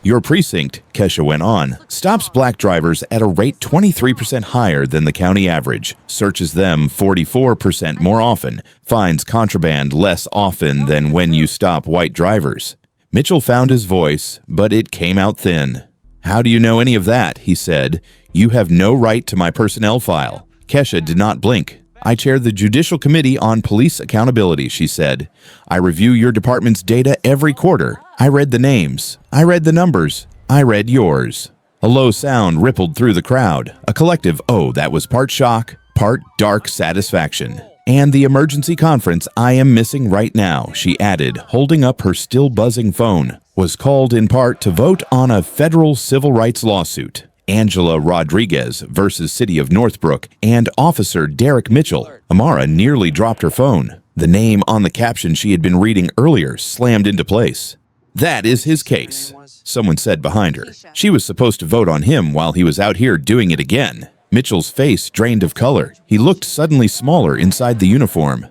"Your precinct," Kesha went on, "stops black drivers at a rate 23% higher than the county average, searches them 44% more often, finds contraband less often than when you stop white drivers." Mitchell found his voice, but it came out thin. "How do you know any of that?" he said. "You have no right to my personnel file." Kesha did not blink. "I chair the Judicial Committee on Police Accountability," she said. "I review your department's data every quarter. I read the names. I read the numbers. I read yours." A low sound rippled through the crowd, a collective "oh" that was part shock, part dark satisfaction. "And the emergency conference I am missing right now," she added, holding up her still buzzing phone, "was called in part to vote on a federal civil rights lawsuit. Angela Rodriguez versus City of Northbrook and Officer Derek Mitchell." Amara nearly dropped her phone. The name on the caption she had been reading earlier slammed into place. "That is his case," someone said behind her. "She was supposed to vote on him while he was out here doing it again." Mitchell's face drained of color. He looked suddenly smaller inside the uniform.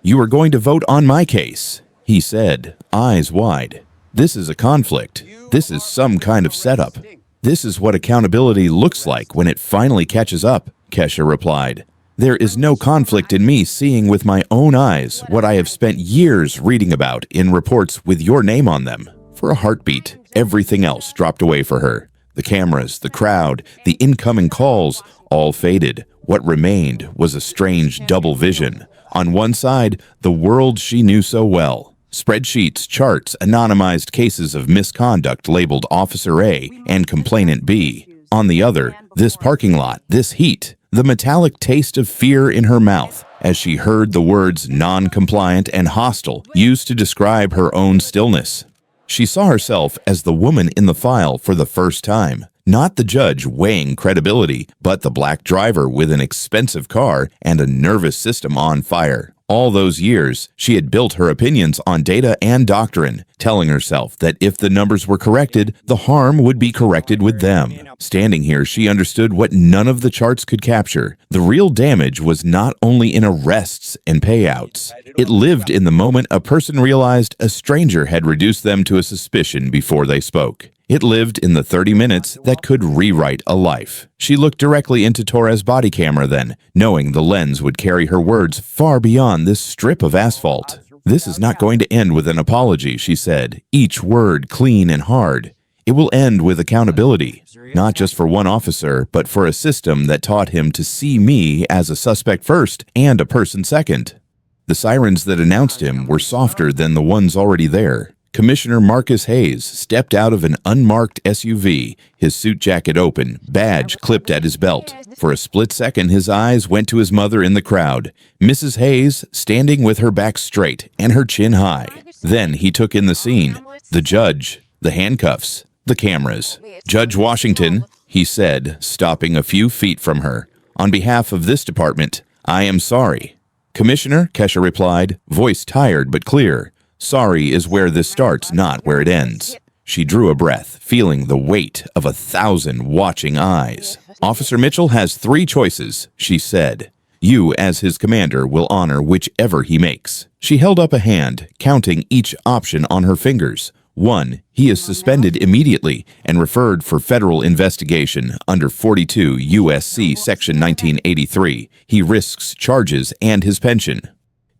"You are going to vote on my case," he said, eyes wide. "This is a conflict. This is some kind of setup. This is what accountability looks like when it finally catches up," Kesha replied. "There is no conflict in me seeing with my own eyes what I have spent years reading about in reports with your name on them." For a heartbeat, everything else dropped away for her. The cameras, the crowd, the incoming calls, all faded. What remained was a strange double vision. On one side, the world she knew so well. Spreadsheets, charts, anonymized cases of misconduct labeled Officer A and Complainant B. On the other, this parking lot, this heat, the metallic taste of fear in her mouth as she heard the words non-compliant and hostile used to describe her own stillness. She saw herself as the woman in the file for the first time. Not the judge weighing credibility, but the black driver with an expensive car and a nervous system on fire. All those years, she had built her opinions on data and doctrine, telling herself that if the numbers were corrected, the harm would be corrected with them. Standing here, she understood what none of the charts could capture. The real damage was not only in arrests and payouts. It lived in the moment a person realized a stranger had reduced them to a suspicion before they spoke. It lived in the 30 minutes that could rewrite a life. She looked directly into Torres' body camera then, knowing the lens would carry her words far beyond this strip of asphalt. "This is not going to end with an apology," she said, each word clean and hard. It will end with accountability, not just for one officer, but for a system that taught him to see me as a suspect first and a person second. The sirens that announced him were softer than the ones already there. Commissioner Marcus Hayes stepped out of an unmarked SUV, his suit jacket open, badge clipped at his belt. For a split second, his eyes went to his mother in the crowd, Mrs. Hayes standing with her back straight and her chin high. Then he took in the scene, the judge, the handcuffs, the cameras. "Judge Washington," he said, stopping a few feet from her, "on behalf of this department, I am sorry." "Commissioner," Kesha replied, voice tired but clear, "sorry is where this starts, not where it ends." She drew a breath, feeling the weight of 1,000 watching eyes. "Officer Mitchell has 3 choices," she said. "You, as his commander, will honor whichever he makes." She held up a hand, counting each option on her fingers. 1. He is suspended immediately and referred for federal investigation under 42 U.S.C. Section 1983. He risks charges and his pension.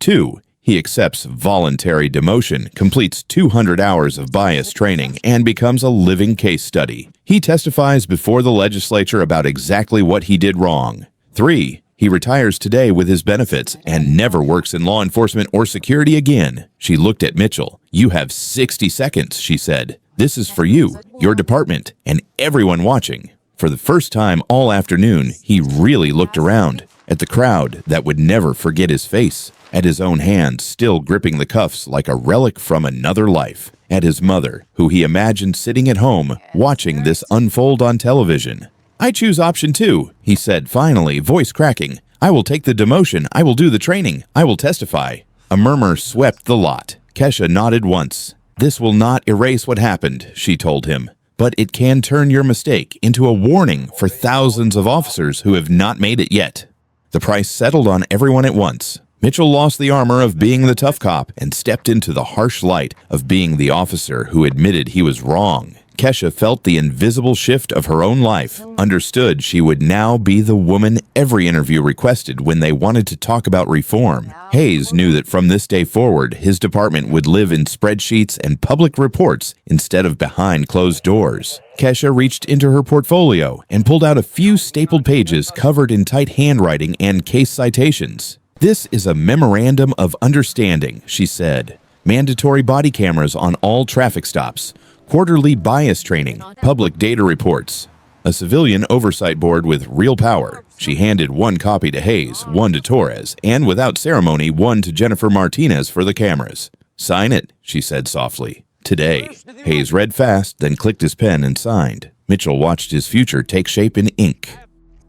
2. He accepts voluntary demotion, completes 200 hours of bias training, and becomes a living case study. He testifies before the legislature about exactly what he did wrong. 3. He retires today with his benefits and never works in law enforcement or security again. She looked at Mitchell. "You have 60 seconds, she said. "This is for you, your department, and everyone watching." For the first time all afternoon, he really looked around at the crowd that would never forget his face, at his own hand still gripping the cuffs like a relic from another life, at his mother, who he imagined sitting at home watching this unfold on television. "I choose option 2, he said finally, voice cracking. "I will take the demotion. I will do the training. I will testify." A murmur swept the lot. Kesha nodded once. "This will not erase what happened," she told him, "but it can turn your mistake into a warning for thousands of officers who have not made it yet." The price settled on everyone at once. Mitchell lost the armor of being the tough cop and stepped into the harsh light of being the officer who admitted he was wrong. Kesha felt the invisible shift of her own life, understood she would now be the woman every interview requested when they wanted to talk about reform. Hayes knew that from this day forward, his department would live in spreadsheets and public reports instead of behind closed doors. Kesha reached into her portfolio and pulled out a few stapled pages covered in tight handwriting and case citations. "This is a memorandum of understanding," she said. "Mandatory body cameras on all traffic stops. Quarterly bias training, public data reports, a civilian oversight board with real power." She handed 1 copy to Hayes, 1 to Torres, and without ceremony, 1 to Jennifer Martinez for the cameras. "Sign it," she said softly. "Today." Hayes read fast, then clicked his pen and signed. Mitchell watched his future take shape in ink.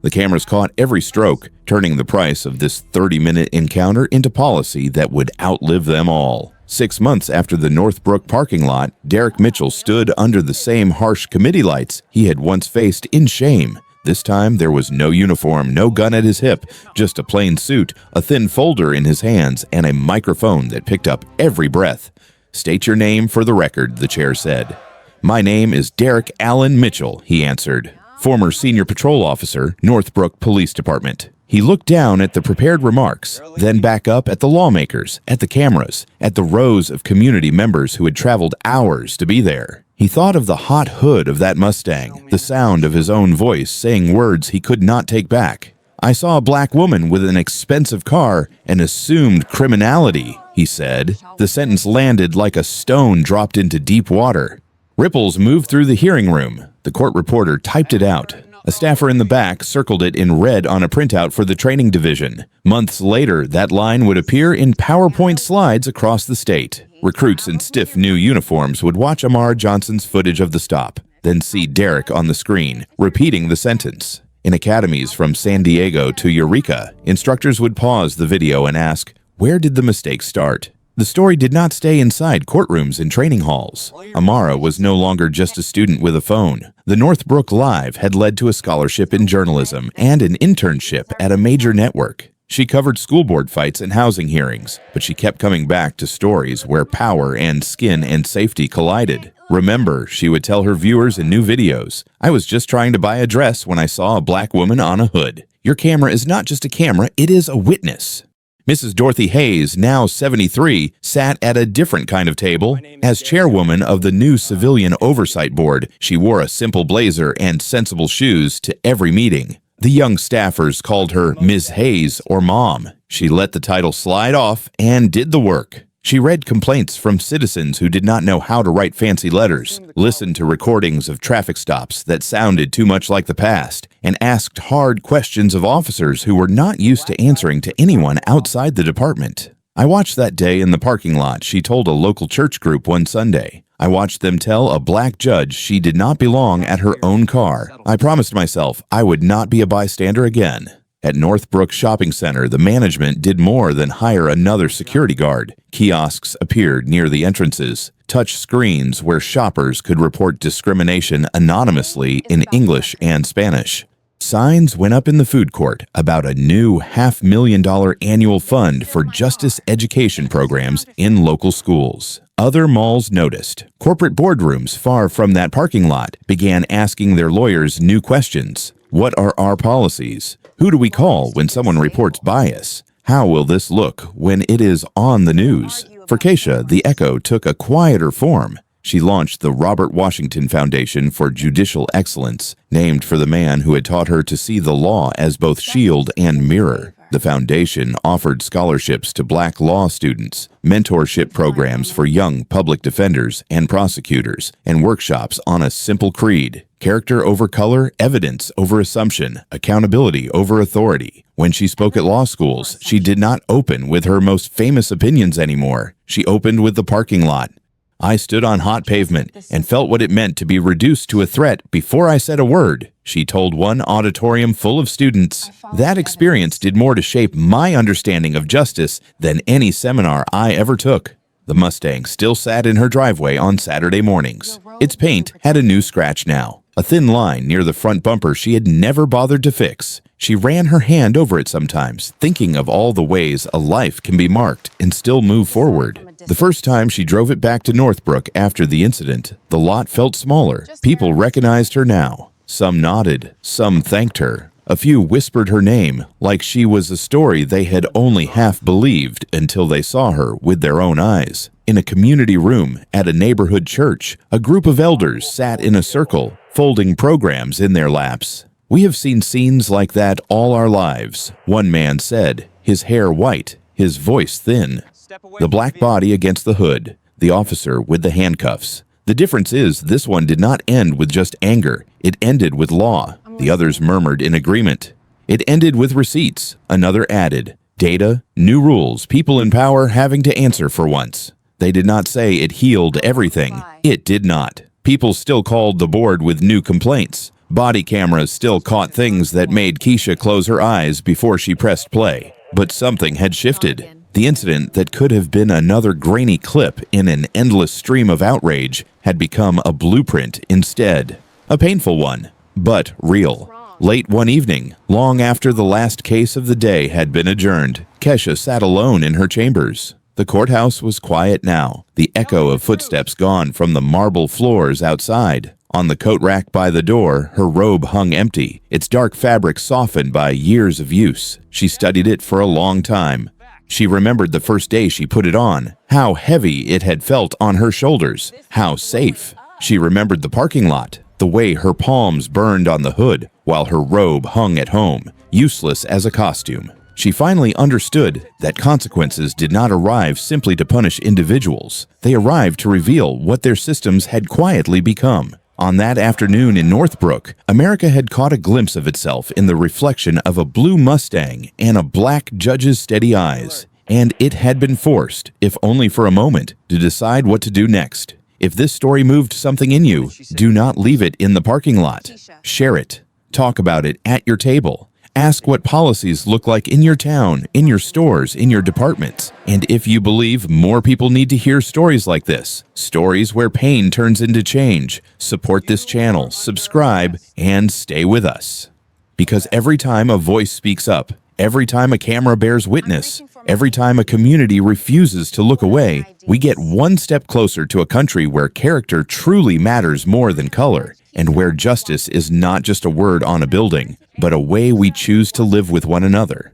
The cameras caught every stroke, turning the price of this 30-minute encounter into policy that would outlive them all. 6 months after the Northbrook parking lot, Derek Mitchell stood under the same harsh committee lights he had once faced in shame. This time, there was no uniform, no gun at his hip, just a plain suit, a thin folder in his hands, and a microphone that picked up every breath. "State your name for the record," the chair said. "My name is Derek Allen Mitchell," he answered. "Former senior patrol officer, Northbrook Police Department." He looked down at the prepared remarks, then back up at the lawmakers, at the cameras, at the rows of community members who had traveled hours to be there. He thought of the hot hood of that Mustang, the sound of his own voice saying words he could not take back. "I saw a black woman with an expensive car and assumed criminality," he said. The sentence landed like a stone dropped into deep water. Ripples moved through the hearing room. The court reporter typed it out. A staffer in the back circled it in red on a printout for the training division. Months later, that line would appear in PowerPoint slides across the state. Recruits in stiff new uniforms would watch Amara Johnson's footage of the stop, then see Derek on the screen, repeating the sentence. In academies from San Diego to Eureka, instructors would pause the video and ask, "Where did the mistake start?" The story did not stay inside courtrooms and training halls. Amara was no longer just a student with a phone. The Northbrook Live had led to a scholarship in journalism and an internship at a major network. She covered school board fights and housing hearings, but she kept coming back to stories where power and skin and safety collided. "Remember," she would tell her viewers in new videos, "I was just trying to buy a dress when I saw a black woman on a hood. Your camera is not just a camera, it is a witness." Mrs. Dorothy Hayes, now 73, sat at a different kind of table. As chairwoman of the new Civilian Oversight Board, she wore a simple blazer and sensible shoes to every meeting. The young staffers called her Ms. Hayes or Mom. She let the title slide off and did the work. She read complaints from citizens who did not know how to write fancy letters, listened to recordings of traffic stops that sounded too much like the past, and asked hard questions of officers who were not used to answering to anyone outside the department. I watched that day in the parking lot, she told a local church group one Sunday. I watched them tell a black judge she did not belong at her own car. I promised myself I would not be a bystander again. At Northbrook Shopping Center, the management did more than hire another security guard. Kiosks appeared near the entrances, touch screens where shoppers could report discrimination anonymously in English and Spanish. Signs went up in the food court about a new $500,000 annual fund for justice education programs in local schools. Other malls noticed. Corporate boardrooms far from that parking lot began asking their lawyers new questions. What are our policies? Who do we call when someone reports bias? How will this look when it is on the news? For Keisha, the echo took a quieter form. She launched the Robert Washington Foundation for Judicial Excellence, named for the man who had taught her to see the law as both shield and mirror. The foundation offered scholarships to black law students, mentorship programs for young public defenders and prosecutors, and workshops on a simple creed: character over color, evidence over assumption, accountability over authority. When she spoke at law schools, she did not open with her most famous opinions anymore. She opened with the parking lot. I stood on hot pavement and felt what it meant to be reduced to a threat before I said a word, she told one auditorium full of students. That experience did more to shape my understanding of justice than any seminar I ever took. The Mustang still sat in her driveway on Saturday mornings. Its paint had a new scratch now, a thin line near the front bumper she had never bothered to fix. She ran her hand over it sometimes, thinking of all the ways a life can be marked and still move forward. The first time she drove it back to Northbrook after the incident, the lot felt smaller. People recognized her now. Some nodded, some thanked her. A few whispered her name, like she was a story they had only half believed until they saw her with their own eyes. In a community room at a neighborhood church, a group of elders sat in a circle, folding programs in their laps. We have seen scenes like that all our lives, one man said, his hair white, his voice thin. The black body against the hood, the officer with the handcuffs. The difference is this one did not end with just anger. It ended with law. The others murmured in agreement. It ended with receipts. Another added. Data, new rules, people in power having to answer for once. They did not say it healed everything. It did not. People still called the board with new complaints. Body cameras still caught things that made Keisha close her eyes before she pressed play. But something had shifted. The incident that could have been another grainy clip in an endless stream of outrage had become a blueprint instead. A painful one, but real. Late one evening, long after the last case of the day had been adjourned, Keisha sat alone in her chambers. The courthouse was quiet now, the echo of footsteps gone from the marble floors outside. On the coat rack by the door, her robe hung empty, its dark fabric softened by years of use. She studied it for a long time. She remembered the first day she put it on, how heavy it had felt on her shoulders, how safe. She remembered the parking lot, the way her palms burned on the hood while her robe hung at home, useless as a costume. She finally understood that consequences did not arrive simply to punish individuals. They arrived to reveal what their systems had quietly become. On that afternoon in Northbrook, America had caught a glimpse of itself in the reflection of a blue Mustang and a black judge's steady eyes. And it had been forced, if only for a moment, to decide what to do next. If this story moved something in you, do not leave it in the parking lot. Share it. Talk about it at your table. Ask what policies look like in your town, in your stores, in your departments. And if you believe more people need to hear stories like this, stories where pain turns into change, support this channel, subscribe, and stay with us. Because every time a voice speaks up, every time a camera bears witness, every time a community refuses to look away, we get one step closer to a country where character truly matters more than color, and where justice is not just a word on a building, but a way we choose to live with one another.